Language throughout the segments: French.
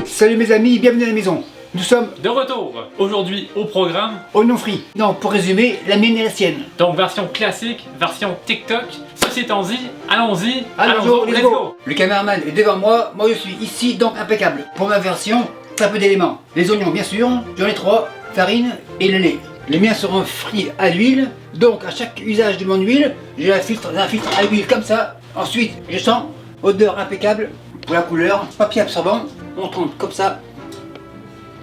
Salut mes amis, bienvenue à la maison. Nous sommes de retour. Aujourd'hui au programme oignons frits. Non, pour résumer, la mienne et la sienne. donc version classique, version TikTok. Ceci étant dit, allons-y, Let's go. Le caméraman est devant moi, moi je suis ici, donc impeccable. Pour ma version, très peu d'éléments. Les oignons bien sûr, j'en ai 3, farine et le lait. Les miens seront frits à l'huile, donc à chaque usage de mon huile, j'ai un filtre à huile comme ça. Ensuite, je sens, odeur impeccable pour la couleur, papier absorbant, on trempe comme ça.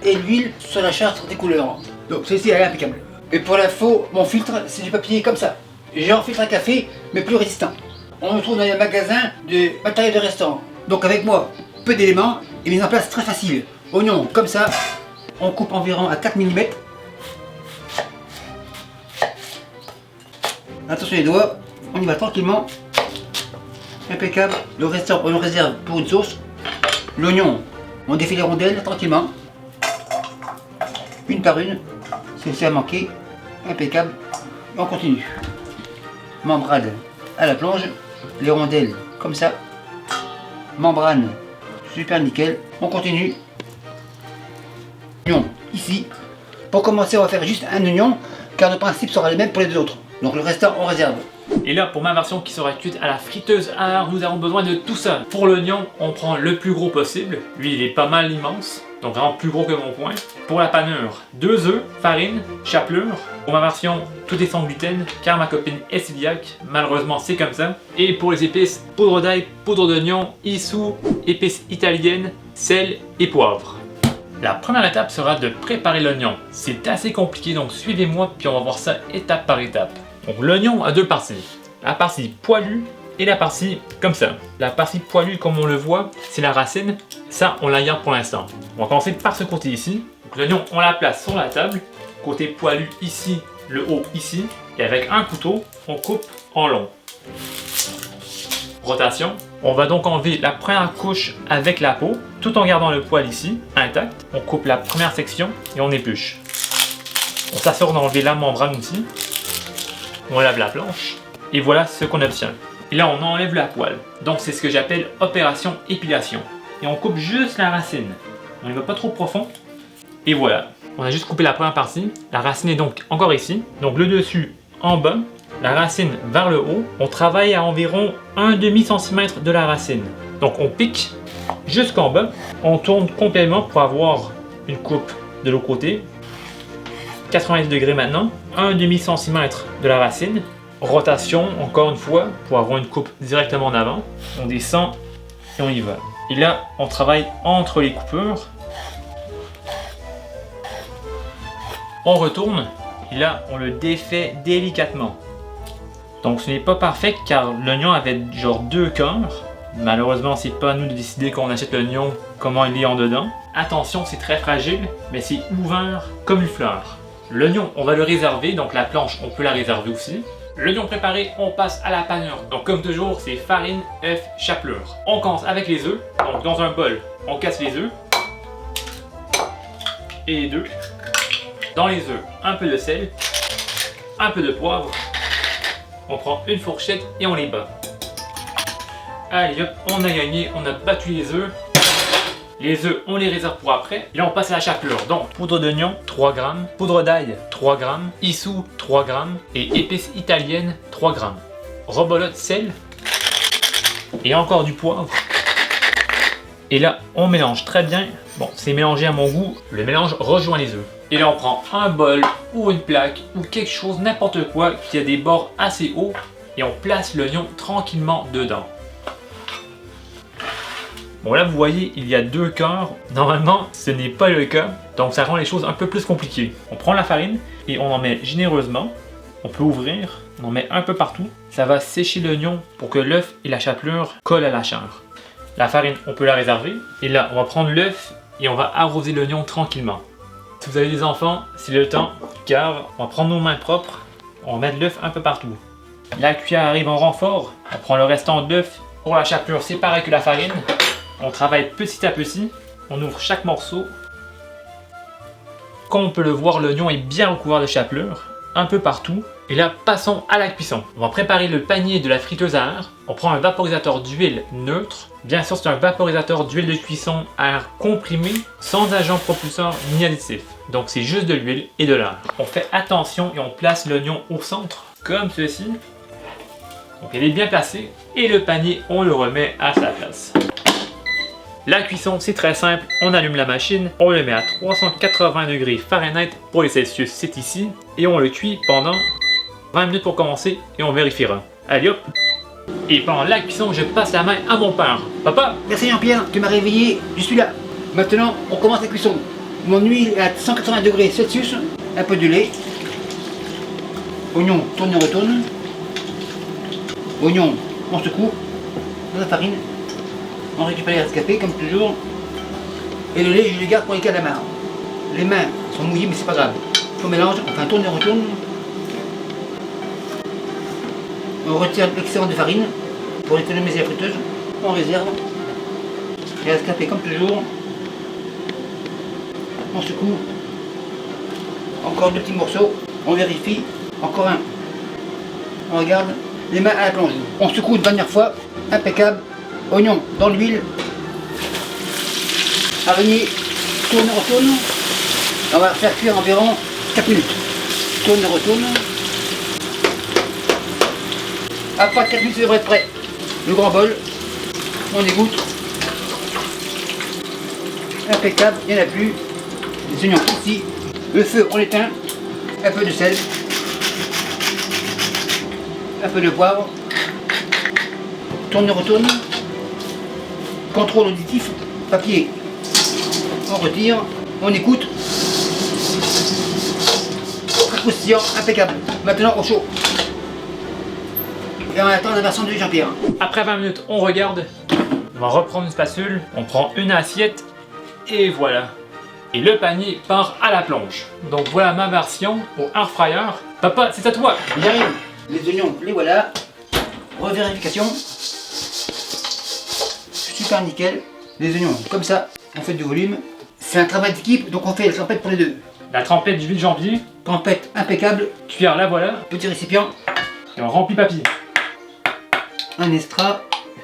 Et l'huile sur la charte des couleurs. Donc celle-ci elle est impeccable. Et pour l'info, mon filtre c'est du papier comme ça. J'ai un filtre à café mais plus résistant. On le trouve dans les magasins de matériel de restaurant. Donc avec moi, peu d'éléments et mise en place très facile. Oignon comme ça, on coupe environ à 4 mm. Attention les doigts, on y va tranquillement. Impeccable. Le restant on le réserve pour une sauce. L'oignon, on défait les rondelles tranquillement. Une par une, c'est à manquer, impeccable, et on continue. Membrane à la plonge, les rondelles comme ça, membrane, super nickel, on continue. Oignon ici, pour commencer on va faire juste un oignon, car le principe sera le même pour les deux autres, donc le restant on réserve. Et là, pour ma version qui sera cuite à la friteuse à air, nous avons besoin de tout ça. Pour l'oignon, on prend le plus gros possible. Lui, il est pas mal immense, donc vraiment plus gros que mon poing. Pour la panure, 2 œufs, farine, chapelure. Pour ma version, tout est sans gluten, car ma copine est cœliaque. Malheureusement, c'est comme ça. Et pour les épices, poudre d'ail, poudre d'oignon, issou, épices italiennes, sel et poivre. La première étape sera de préparer l'oignon. C'est assez compliqué, donc suivez-moi, puis on va voir ça étape par étape. Donc l'oignon a deux parties, la partie poilue et la partie comme ça. La partie poilue, comme on le voit, c'est la racine, ça on la garde pour l'instant. On va commencer par ce côté ici. L'oignon on la place sur la table, côté poilu ici, le haut ici, et avec un couteau, on coupe en long. Rotation, on va donc enlever la première couche avec la peau, tout en gardant le poil ici, intact. On coupe la première section et on épluche. On s'assure d'enlever la membrane aussi. On lave la planche, et voilà ce qu'on obtient. Et là on enlève la poêle, donc c'est ce que j'appelle opération épilation. Et on coupe juste la racine, on ne va pas trop profond. Et voilà, on a juste coupé la première partie, la racine est donc encore ici. Donc le dessus en bas, la racine vers le haut. On travaille à environ 1,5 cm de la racine. Donc on pique jusqu'en bas, on tourne complètement pour avoir une coupe de l'autre côté. 90 degrés maintenant, 1,5 cm de la racine, rotation encore une fois pour avoir une coupe directement en avant, on descend et on y va. Et là on travaille entre les coupures, on retourne et là on le défait délicatement. Donc ce n'est pas parfait car l'oignon avait genre 2 cœurs. Malheureusement c'est pas à nous de décider quand on achète l'oignon comment il est en dedans. Attention, c'est très fragile mais c'est ouvert comme une fleur. L'oignon, on va le réserver, donc la planche, on peut la réserver aussi. L'oignon préparé, on passe à la panure. Donc comme toujours, c'est farine, œuf, chapelure. On commence avec les œufs. Donc dans un bol, on casse les œufs. Et les deux. Dans les œufs, un peu de sel, un peu de poivre. On prend une fourchette et on les bat. Allez hop, on a gagné, on a battu les œufs. Les œufs, on les réserve pour après. Et là, on passe à la chapelure. Donc, poudre d'oignon, 3 g, poudre d'ail, 3 g, issou, 3 g, et épices italiennes, 3 g. Rebolote, sel, et encore du poivre. Et là, on mélange très bien. Bon, c'est mélangé à mon goût. Le mélange rejoint les œufs. Et là, on prend un bol ou une plaque ou quelque chose, n'importe quoi, qui a des bords assez hauts. Et on place l'oignon tranquillement dedans. Bon là vous voyez il y a 2 cœurs, normalement ce n'est pas le cas, donc ça rend les choses un peu plus compliquées. On prend la farine et on en met généreusement, on peut ouvrir, on en met un peu partout, ça va sécher l'oignon pour que l'œuf et la chapelure collent à la chair. La farine on peut la réserver, et là on va prendre l'œuf et on va arroser l'oignon tranquillement. Si vous avez des enfants, c'est le temps, car on va prendre nos mains propres, on va mettre l'œuf un peu partout. La cuillère arrive en renfort, on prend le restant d'œuf. Pour la chapelure c'est pareil que la farine. On travaille petit à petit, on ouvre chaque morceau. Comme on peut le voir, l'oignon est bien recouvert de chapelure. un peu partout. Et là, passons à la cuisson. On va préparer le panier de la friteuse à air. On prend un vaporisateur d'huile neutre. Bien sûr, c'est un vaporisateur d'huile de cuisson à air comprimé, sans agent propulseur ni additif. Donc c'est juste de l'huile et de l'air. On fait attention et on place l'oignon au centre, comme ceci. Donc elle est bien placée. Et le panier, on le remet à sa place. La cuisson, c'est très simple. On allume la machine, on le met à 380 degrés Fahrenheit pour les Celsius, c'est ici. Et on le cuit pendant 20 minutes pour commencer et on vérifiera. Allez hop! Et pendant la cuisson, je passe la main à mon père. Papa! Merci Jean-Pierre, tu m'as réveillé, je suis là. Maintenant, on commence la cuisson. Mon huile est à 180 degrés Celsius, un peu de lait. Oignon, tourne et retourne. Oignon, on secoue. Dans la farine. On récupère les rescapés comme toujours. Et le lait, je le garde pour les calamars. Les mains sont mouillées, mais c'est pas grave. On mélange, enfin tourne et retourne. On retire l'excédent de farine pour économiser la friteuse. On réserve. Les rescapés comme toujours. On secoue. Encore 2 petits morceaux. On vérifie. Encore un. On regarde. Les mains à la plonge. On secoue une dernière fois. Impeccable. Oignon dans l'huile. Araignée. Tourne et retourne. On va faire cuire environ 4 minutes. Tourne et retourne. Après 4 minutes, ça devrait être prêt. Le grand bol. On égoutte. Impeccable. Il n'y en a plus. Les oignons ici. Le feu, on l'éteint. Un peu de sel. Un peu de poivre. Tourne et retourne. Contrôle auditif. Papier. On retire. On écoute. Très croustillant. Impeccable. Maintenant au chaud. Et on attend la version de Jean-Pierre. Après 20 minutes, on regarde. On va reprendre une spatule. On prend une assiette. Et voilà. Et le panier part à la plonge. Donc voilà ma version au air fryer. Papa, c'est à toi. J'arrive. Les oignons, les voilà. Revérification. Super nickel. Les oignons, comme ça, on fait du volume. C'est un travail d'équipe, donc on fait la trempette pour les deux. La trempette du 8 janvier. Trempette impeccable. Cuillère, la voilà. Petit récipient. Et on remplit papy. Un extra.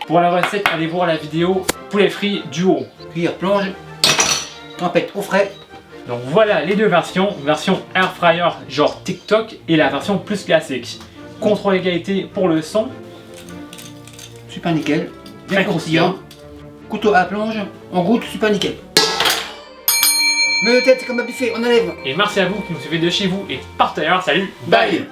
Pour la recette, allez voir la vidéo poulet frit duo. Cuillère plonge. Trempette au frais. Donc voilà les deux versions. Version air fryer genre TikTok et la version plus classique. Contrôle égalité pour le son. Super nickel. Bien Très croustillant. Couteau à plonge. On goûte, super nickel. Mais peut-être c'est comme un buffet, on enlève. Et merci à vous qui nous suivez de chez vous et par ailleurs, salut, Bye.